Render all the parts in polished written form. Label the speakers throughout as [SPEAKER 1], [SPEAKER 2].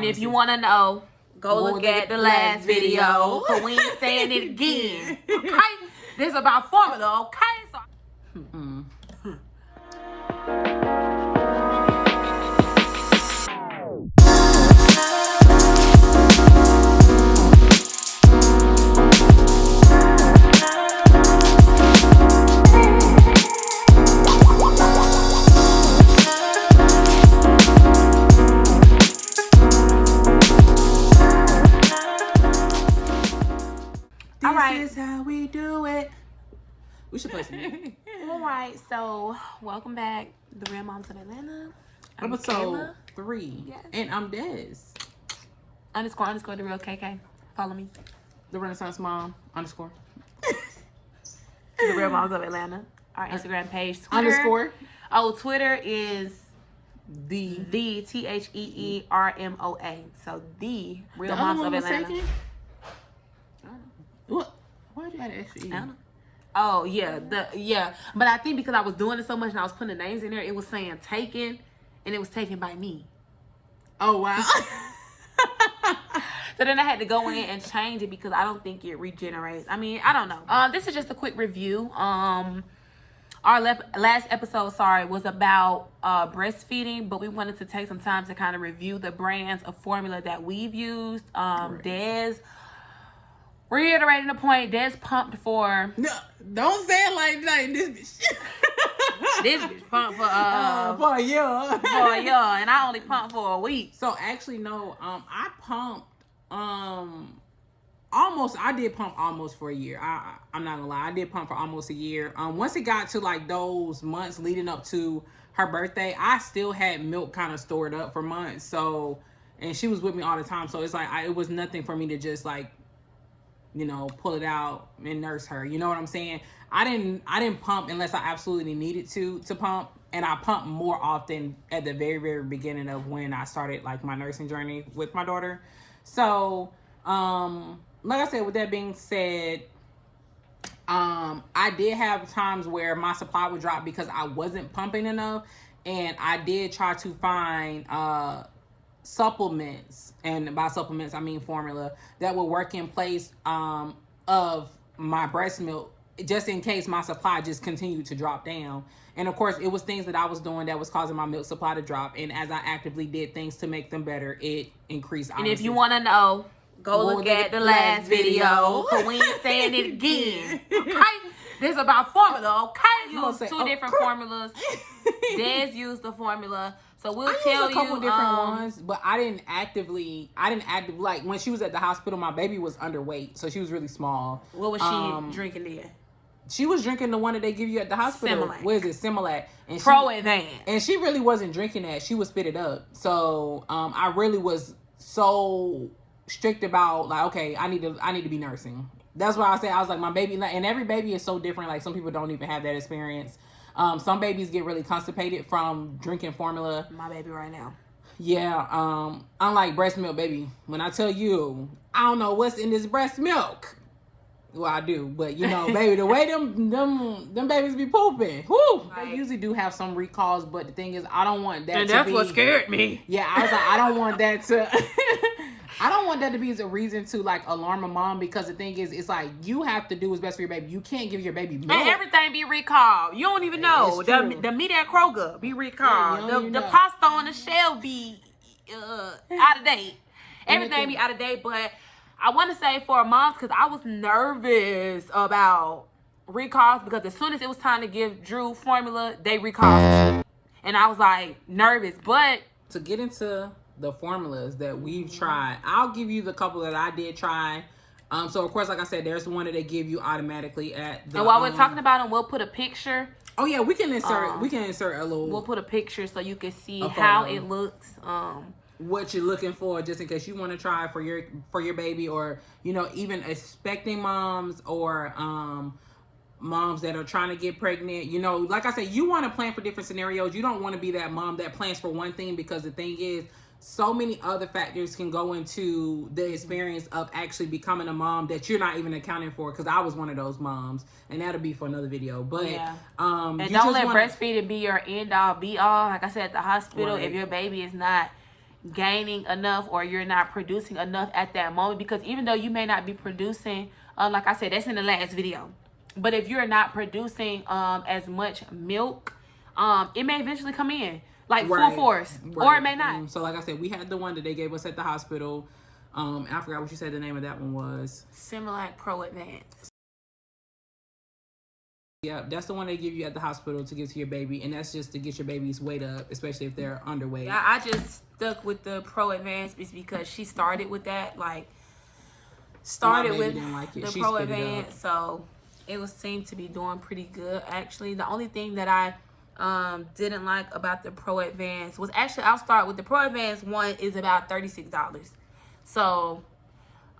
[SPEAKER 1] if you want to know, go look at the last video. Because we ain't saying it again. Okay? This is about formula, okay? So...
[SPEAKER 2] This is how we do it. We should play some music.
[SPEAKER 1] All right, so welcome back, the Real Moms of Atlanta.
[SPEAKER 2] Episode 3.
[SPEAKER 1] Yes.
[SPEAKER 2] And I'm Des.
[SPEAKER 1] __ the real KK. Follow me.
[SPEAKER 2] The Renaissance Mom _
[SPEAKER 1] The Real Moms of Atlanta. Our Instagram page. Twitter.
[SPEAKER 2] _
[SPEAKER 1] Oh, Twitter is
[SPEAKER 2] the
[SPEAKER 1] THEERMOA. So the Real Moms of Atlanta.
[SPEAKER 2] What? Why'd you add an extra E?
[SPEAKER 1] I don't know. Oh yeah, but I think because I was doing it so much and I was putting the names in there, it was saying taken, and it was taken by me.
[SPEAKER 2] Oh wow.
[SPEAKER 1] So then I had to go in and change it because I don't think it regenerates. I mean, I don't know. This is just a quick review. Our last episode, was about breastfeeding, but we wanted to take some time to kind of review the brands of formula that we've used. Des, reiterating the point, Des pumped for...
[SPEAKER 2] No, don't say it like this bitch.
[SPEAKER 1] This bitch pumped for
[SPEAKER 2] a year.
[SPEAKER 1] And I only pumped for a week.
[SPEAKER 2] So actually, no, I pumped almost. I did pump almost for a year. I'm not gonna lie, I did pump for almost a year. Once it got to like those months leading up to her birthday, I still had milk kind of stored up for months. So, and she was with me all the time. So it's like it was nothing for me to just like, pull it out and nurse her. You know what I'm saying? I didn't pump unless I absolutely needed to pump. And I pumped more often at the very, very beginning of when I started like my nursing journey with my daughter. So, like I said, with that being said, I did have times where my supply would drop because I wasn't pumping enough. And I did try to find, supplements, and by supplements I mean formula, that would work in place of my breast milk, just in case my supply just continued to drop down. And of course it was things that I was doing that was causing my milk supply to drop, and as I actively did things to make them better, it increased.
[SPEAKER 1] And if you want to know, go look at the last video, because we ain't saying it again. Okay? This is about formula, okay? Use two different formulas. Des used the formula. So we'll tell you a
[SPEAKER 2] couple different ones, but I didn't actively like when she was at the hospital, my baby was underweight, so she was really small.
[SPEAKER 1] What was she drinking then?
[SPEAKER 2] She was drinking the one that they give you at the hospital.
[SPEAKER 1] Similac.
[SPEAKER 2] What is it? Similac. And
[SPEAKER 1] ProAdvance.
[SPEAKER 2] And she really wasn't drinking that. She would spit it up. So I really was so strict about like, okay, I need to be nursing. That's why I say I was like, my baby, and every baby is so different. Like some people don't even have that experience. Some babies get really constipated from drinking formula.
[SPEAKER 1] My baby right now.
[SPEAKER 2] Yeah. Unlike breast milk, baby. When I tell you, I don't know what's in this breast milk. Well, I do, but baby, the way them babies be pooping. Whoo! Right. They usually do have some recalls, but the thing is, I don't want that.
[SPEAKER 1] And that's what scared me.
[SPEAKER 2] Yeah, I was like, I don't want that to. I don't want that to be as a reason to like alarm a mom, because the thing is, it's like you have to do what's best for your baby. You can't give your baby milk.
[SPEAKER 1] And everything be recalled. You don't even know. The meat at Kroger be recalled.
[SPEAKER 2] Yeah,
[SPEAKER 1] the pasta on the shelf be out of date. Everything be out of date. But I want to say for moms, because I was nervous about recalls, because as soon as it was time to give Drew formula, they recalled. And I was like nervous. But
[SPEAKER 2] to get into the formulas that we've tried, I'll give you the couple that I did try. So of course, like I said, there's the one that they give you automatically at the,
[SPEAKER 1] and while we're talking about them, we'll put a picture.
[SPEAKER 2] Oh yeah, we can insert a little.
[SPEAKER 1] We'll put a picture so you can see how it looks.
[SPEAKER 2] What you're looking for, just in case you want to try for your baby, or even expecting moms, or moms that are trying to get pregnant. Like I said, you want to plan for different scenarios. You don't want to be that mom that plans for one thing, because the thing is, so many other factors can go into the experience of actually becoming a mom that you're not even accounting for. Because I was one of those moms, and that'll be for another video. But
[SPEAKER 1] yeah. And don't let breastfeeding be your end all be all. Like I said, at the hospital, right. If your baby is not gaining enough or you're not producing enough at that moment, because even though you may not be producing, like I said, that's in the last video, but if you're not producing as much milk, it may eventually come in like full force, or it may not.
[SPEAKER 2] So like I said, we had the one that they gave us at the hospital. I forgot what you said the name of that one was.
[SPEAKER 1] Similac ProAdvance.
[SPEAKER 2] Yeah, that's the one they give you at the hospital to give to your baby, and that's just to get your baby's weight up, especially if they're underweight.
[SPEAKER 1] Yeah, I just stuck with the ProAdvance because she started with that, like started with the ProAdvance, so it was seemed to be doing pretty good. Actually, the only thing that I didn't like about the ProAdvance was, actually, I'll start with the ProAdvance one is about $36. So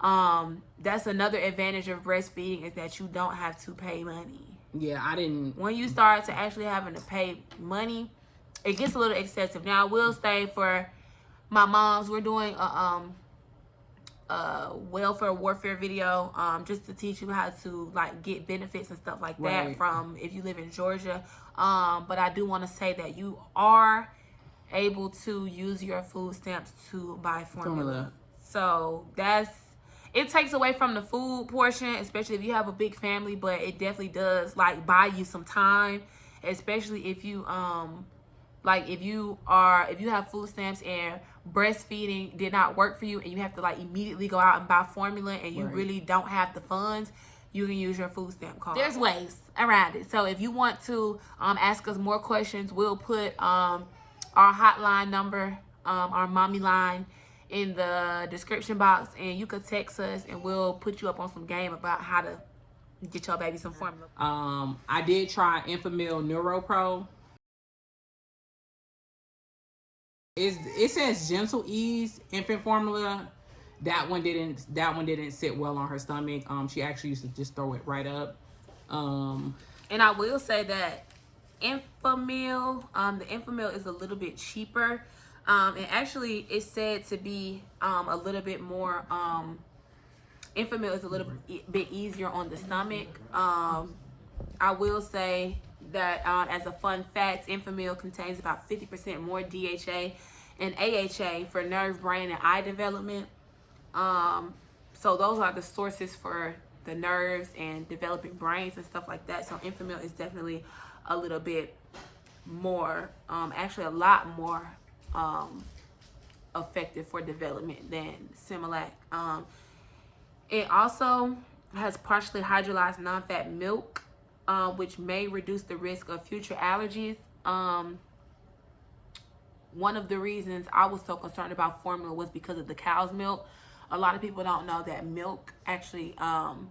[SPEAKER 1] that's another advantage of breastfeeding, is that you don't have to pay money.
[SPEAKER 2] Yeah, I didn't.
[SPEAKER 1] When you start to actually having to pay money, it gets a little excessive. Now, I will say for my moms, we're doing a welfare warfare video, just to teach you how to like get benefits and stuff like that from if you live in Georgia. But I do want to say that you are able to use your food stamps to buy formula. So it takes away from the food portion, especially if you have a big family, but it definitely does like buy you some time, especially if you like if you have food stamps and breastfeeding did not work for you and you have to like immediately go out and buy formula and you really don't have the funds, you can use your food stamp card. There's ways around it. So if you want to ask us more questions, we'll put our hotline number, our mommy line, in the description box, and you could text us and we'll put you up on some game about how to get your baby some formula.
[SPEAKER 2] I did try Enfamil NeuroPro. It says Gentle Ease infant formula. That one didn't sit well on her stomach. She actually used to just throw it right up.
[SPEAKER 1] And I will say that Enfamil, the Enfamil is a little bit cheaper. And actually it's said to be a little bit more, Enfamil is a little bit easier on the stomach. I will say that as a fun fact, Enfamil contains about 50% more DHA and AHA for nerve, brain, and eye development. So those are the sources for the nerves and developing brains and stuff like that. So Enfamil is definitely a little bit more, actually a lot more effective for development than Similac. It also has partially hydrolyzed non-fat milk, which may reduce the risk of future allergies. One of the reasons I was so concerned about formula was because of the cow's milk. A lot of people don't know that milk actually, I'm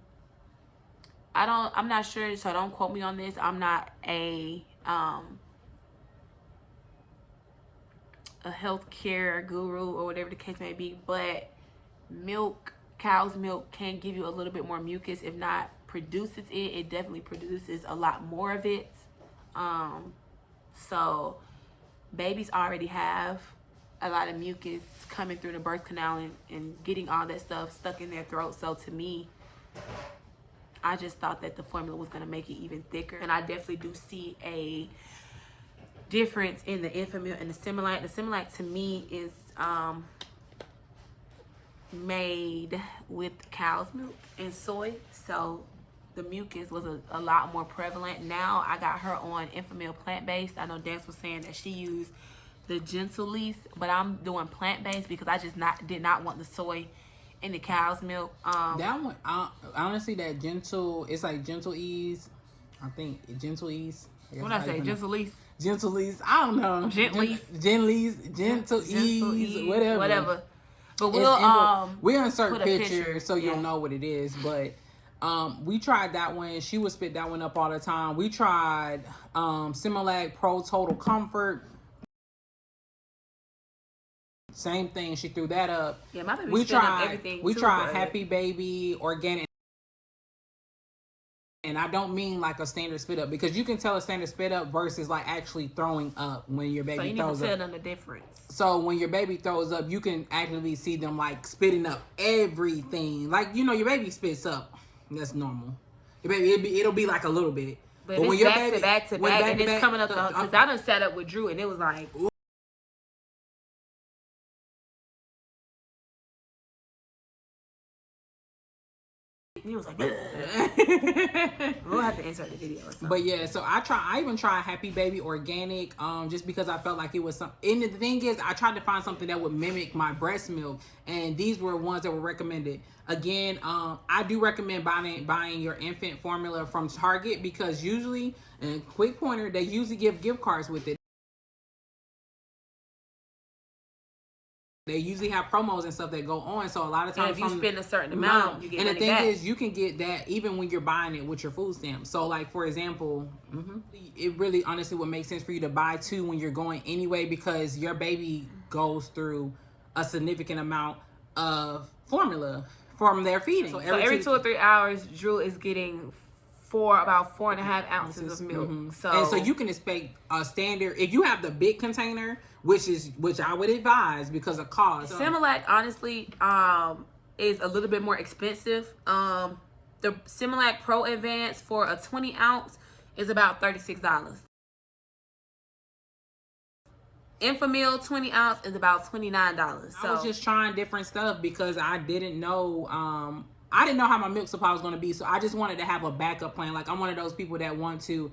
[SPEAKER 1] not sure, so don't quote me on this. I'm not a healthcare guru or whatever the case may be, but cow's milk can give you a little bit more mucus. If not produces it definitely produces a lot more of it. So babies already have a lot of mucus coming through the birth canal and getting all that stuff stuck in their throat. So to me, I just thought that the formula was going to make it even thicker. And I definitely do see a difference in the Enfamil and the Similac. The Similac to me is made with cow's milk and soy, so the mucus was a lot more prevalent. Now I got her on Enfamil plant-based. I know Dance was saying that she used the Gentle Ease, but I'm doing plant-based because I just did not want the soy in the cow's milk.
[SPEAKER 2] That one, honestly, that Gentle, it's like Gentle Ease. I think Gentle Ease.
[SPEAKER 1] What did I say? Gentle Ease?
[SPEAKER 2] Gentle Ease. I don't know. Gentle Ease, whatever.
[SPEAKER 1] But we'll
[SPEAKER 2] insert pictures so you'll know what it is. But we tried that one. She would spit that one up all the time. We tried Similac Pro Total Comfort. Same thing. She threw that up.
[SPEAKER 1] Yeah, my baby spit up everything.
[SPEAKER 2] We tried Happy Baby Organic. And I don't mean like a standard spit up, because you can tell a standard spit up versus like actually throwing up when your baby throws up. So you need to tell
[SPEAKER 1] them the difference.
[SPEAKER 2] So when your baby throws up, you can actively see them like spitting up everything. Like, you know, your baby spits up. That's normal. Your baby, it'll be like a little bit.
[SPEAKER 1] But when your baby back to back, and it's coming up, because I done sat up with Drew and it was like, He was like, we'll have to insert the video or something.
[SPEAKER 2] But yeah, so I even tried Happy Baby Organic, just because I felt like it was and the thing is, I tried to find something that would mimic my breast milk, and these were ones that were recommended. Again, I do recommend buying your infant formula from Target, because usually, and quick pointer, they usually give gift cards with it. They usually have promos and stuff that go on. So a lot of times,
[SPEAKER 1] if you spend a certain amount, you get
[SPEAKER 2] and the
[SPEAKER 1] money
[SPEAKER 2] thing
[SPEAKER 1] back.
[SPEAKER 2] is, you can get that even when you're buying it with your food stamps. So, like, for example, it really honestly would make sense for you to buy 2 when you're going anyway, because your baby goes through a significant amount of formula from their feeding.
[SPEAKER 1] So every 2 or 3 hours, Drew is getting about 4.5 ounces of milk.
[SPEAKER 2] So you can expect a standard, if you have the big container, which I would advise because of cost.
[SPEAKER 1] Similac, honestly, is a little bit more expensive. The Similac ProAdvance for a 20 ounce is about $36. Enfamil 20 ounce is about $29. So
[SPEAKER 2] I was just trying different stuff because I didn't know how my milk supply was going to be. So I just wanted to have a backup plan. Like, I'm one of those people that want to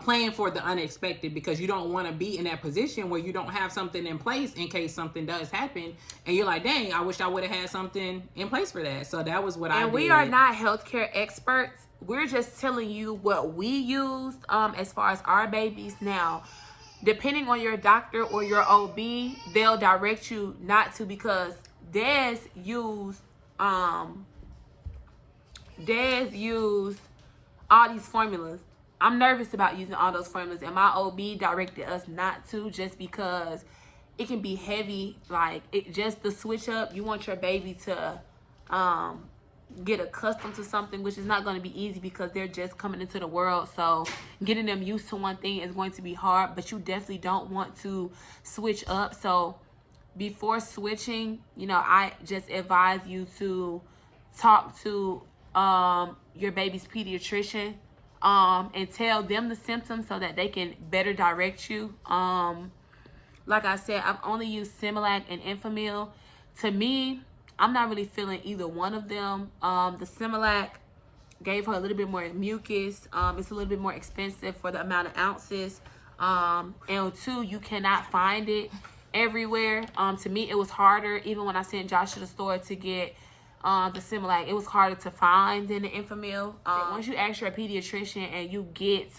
[SPEAKER 2] plan for the unexpected, because you don't want to be in that position where you don't have something in place in case something does happen. And you're like, dang, I wish I would have had something in place for that. So that was what I did.
[SPEAKER 1] And we are not healthcare experts. We're just telling you what we used as far as our babies. Now, depending on your doctor or your OB, they'll direct you not to, because Des used all these formulas. I'm nervous about using all those formulas, and my OB directed us not to, just because it can be heavy. Like, it just the switch up, you want your baby to get accustomed to something, which is not going to be easy because they're just coming into the world. So getting them used to one thing is going to be hard, but you definitely don't want to switch up. So before switching, I just advise you to talk to your baby's pediatrician and tell them the symptoms so that they can better direct you. Like I said, I've only used Similac and Enfamil. To me, I'm not really feeling either one of them. The Similac gave her a little bit more mucus. It's a little bit more expensive for the amount of ounces. And 2, you cannot find it everywhere. To me, it was harder, even when I sent Josh to the store to get the Similac, it was harder to find than the Enfamil. Once you ask your pediatrician and you get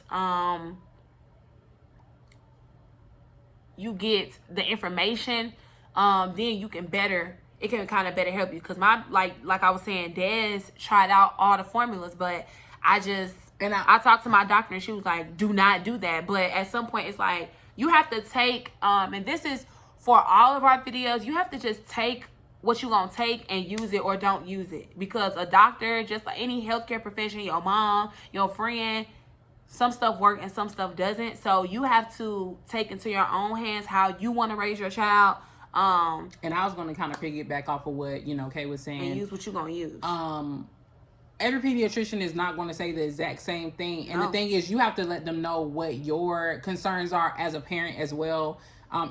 [SPEAKER 1] the information, then you can it can kind of better help you. Because like I was saying, Des tried out all the formulas, but I talked to my doctor and she was like, do not do that. But at some point, it's like, you have to take, and this is for all of our videos, you have to just take what you gonna take and use it or don't use it. Because a doctor, just like any healthcare profession, your mom, your friend, some stuff works and some stuff doesn't. So you have to take into your own hands how you want to raise your child.
[SPEAKER 2] And I was going to kind of piggyback off of what Kay was saying,
[SPEAKER 1] and use what you're gonna use.
[SPEAKER 2] Every pediatrician is not going to say the exact same thing. And the thing is, you have to let them know what your concerns are as a parent as well,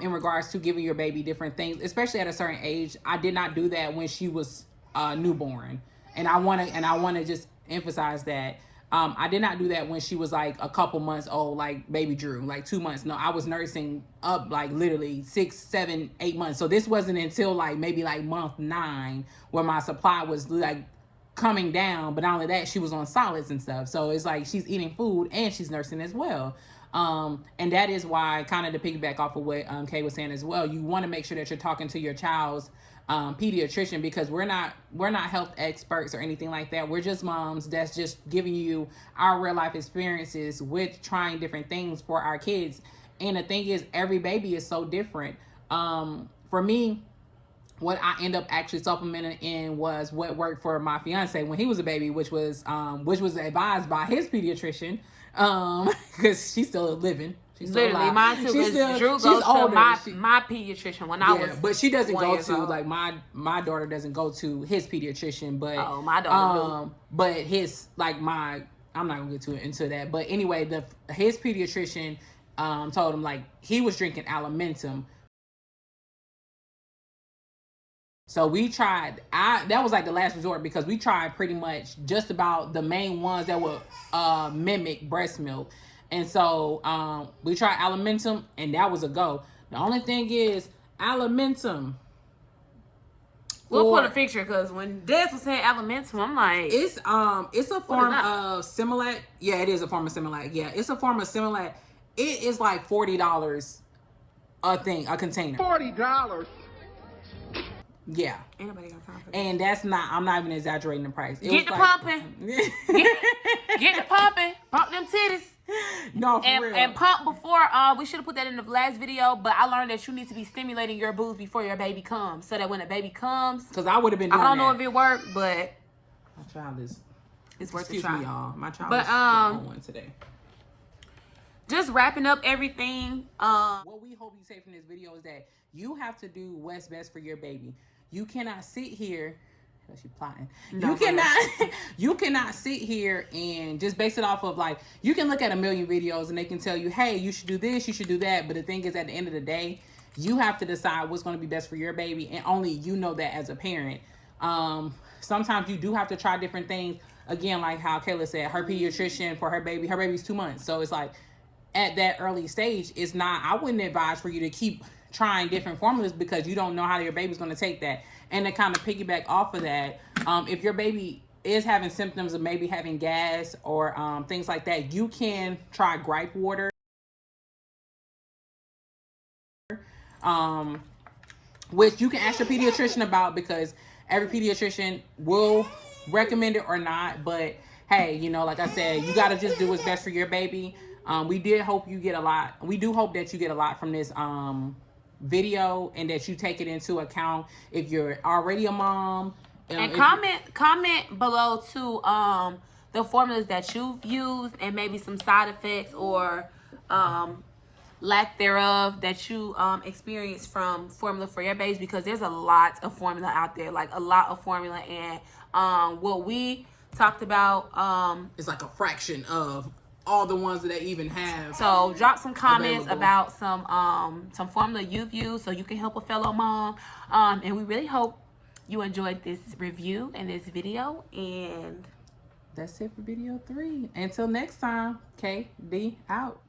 [SPEAKER 2] in regards to giving your baby different things, especially at a certain age. I did not do that when she was newborn. And I want to just emphasize that. I did not do that when she was like a couple months old, like baby Drew, like 2 months. No, I was nursing up like literally 6, 7, 8 months. So this wasn't until like maybe like month 9 where my supply was like coming down. But not only that, she was on solids and stuff. So it's like she's eating food and she's nursing as well. And that is why, kind of to piggyback off of what Kay was saying as well, you want to make sure that you're talking to your child's pediatrician, because we're not health experts or anything like that. We're just moms that's just giving you our real life experiences with trying different things for our kids. And the thing is, every baby is so different. For me, what I end up actually supplementing in was what worked for my fiance when he was a baby, which was advised by his pediatrician, because she's still living. She's
[SPEAKER 1] literally mine too. Because Drew goes to my pediatrician when I was.
[SPEAKER 2] But she doesn't go to like my daughter doesn't go to his pediatrician. But
[SPEAKER 1] my daughter.
[SPEAKER 2] But his I'm not gonna get into that. But anyway, his pediatrician told him like he was drinking Alimentum So we tried, that was like the last resort, because we tried pretty much just about the main ones that would mimic breast milk. And so we tried Alimentum, and that was a go. The only thing is, Alimentum,
[SPEAKER 1] we'll put a picture, because when Des was saying Alimentum, I'm like,
[SPEAKER 2] it's a form of Similac. Yeah, it is a form of Similac. Yeah, it's a form of Similac. It is like $40 a container.
[SPEAKER 3] $40.
[SPEAKER 2] Yeah.
[SPEAKER 1] Anybody got time for that?
[SPEAKER 2] And that's not, I'm not even exaggerating the price.
[SPEAKER 1] Get the pumping. Get the pumping. Pump them titties.
[SPEAKER 2] No, for real.
[SPEAKER 1] And pump before, we should have put that in the last video, but I learned that you need to be stimulating your boobs before your baby comes, so that when a baby comes,
[SPEAKER 2] because I would have been doing
[SPEAKER 1] I don't know if it worked, but
[SPEAKER 2] my child is,
[SPEAKER 1] it's worth a
[SPEAKER 2] excuse
[SPEAKER 1] try.
[SPEAKER 2] me, y'all. My child
[SPEAKER 1] But
[SPEAKER 2] is on one today.
[SPEAKER 1] Just wrapping up everything.
[SPEAKER 2] What we hope you take from this video is that you have to do what's best for your baby. You cannot sit here. She's plotting. No, you cannot sit here and just base it off of, like, you can look at a million videos and they can tell you, hey, you should do this, you should do that. But the thing is, at the end of the day, you have to decide what's going to be best for your baby, and only you know that as a parent. Sometimes you do have to try different things. Again, like how Kayla said, her pediatrician for her baby's 2 months. So it's like, at that early stage, it's not, I wouldn't advise for you to keep trying different formulas, because you don't know how your baby's going to take that. And to kind of piggyback off of that, if your baby is having symptoms of maybe having gas or things like that, you can try gripe water, which you can ask your pediatrician about, because every pediatrician will recommend it or not. But hey, you know, like I said, you got to just do what's best for your baby. We do hope that you get a lot from this video, and that you take it into account if you're already a mom.
[SPEAKER 1] And comment below too the formulas that you've used, and maybe some side effects or lack thereof that you experience from formula for your babies, because there's a lot of formula out there, like a lot of formula, and what we talked about
[SPEAKER 2] it's like a fraction of all the ones that they even have.
[SPEAKER 1] So drop some comments about some formula you've used, so you can help a fellow mom. And we really hope you enjoyed this review and this video. And
[SPEAKER 2] that's it for video 3. Until next time, KD out.